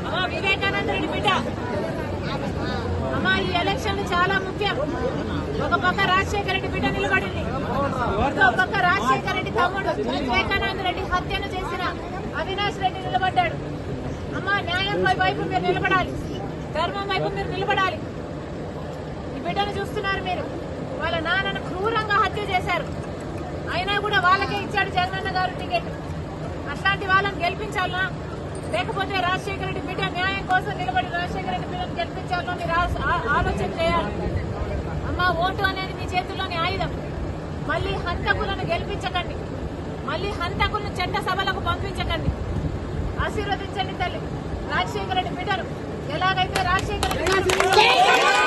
అమ్మా వివేకానంద రెడ్డి బిడ్డ అమ్మా ఈ ఎలక్షన్ చాలా ముఖ్యం. ఒక పక్క రాజశేఖర రెడ్డి బిడ్డ నిలబడింది, ఇంకో పక్క రాజశేఖర రెడ్డి తమ్ముడు వివేకానంద రెడ్డి హత్యను చేసిన అవినాష్ రెడ్డి నిలబడ్డాడు. అమ్మా న్యాయం వైపు మీరు నిలబడాలి, ధర్మం వైపు మీరు నిలబడాలి. ఈ బిడ్డను చూస్తున్నారు మీరు, వాళ్ళ నాన్నను క్రూరంగా హత్య చేశారు, అయినా కూడా వాళ్ళకే ఇచ్చాడు జగనన్న గారు టికెట్. అట్లాంటి వాళ్ళని గెలిపించాలనా, లేకపోతే రాజశేఖర రెడ్డి బిడ్డ న్యాయం కోసం నిలబడి రాజశేఖర రెడ్డి బిడ్డను గెలిపించాలనో మీరు ఆలోచన చేయాలి. అమ్మ ఓటు అనేది మీ చేతుల్లోని ఆయుధం. మళ్లీ హంతకులను గెలిపించకండి, మళ్లీ హంతకులను చట్ట సభలకు పంపించకండి. ఆశీర్వదించండి తల్లి రాజశేఖర రెడ్డి బిడ్డను. ఎలాగైతే రాజశేఖర రెడ్డి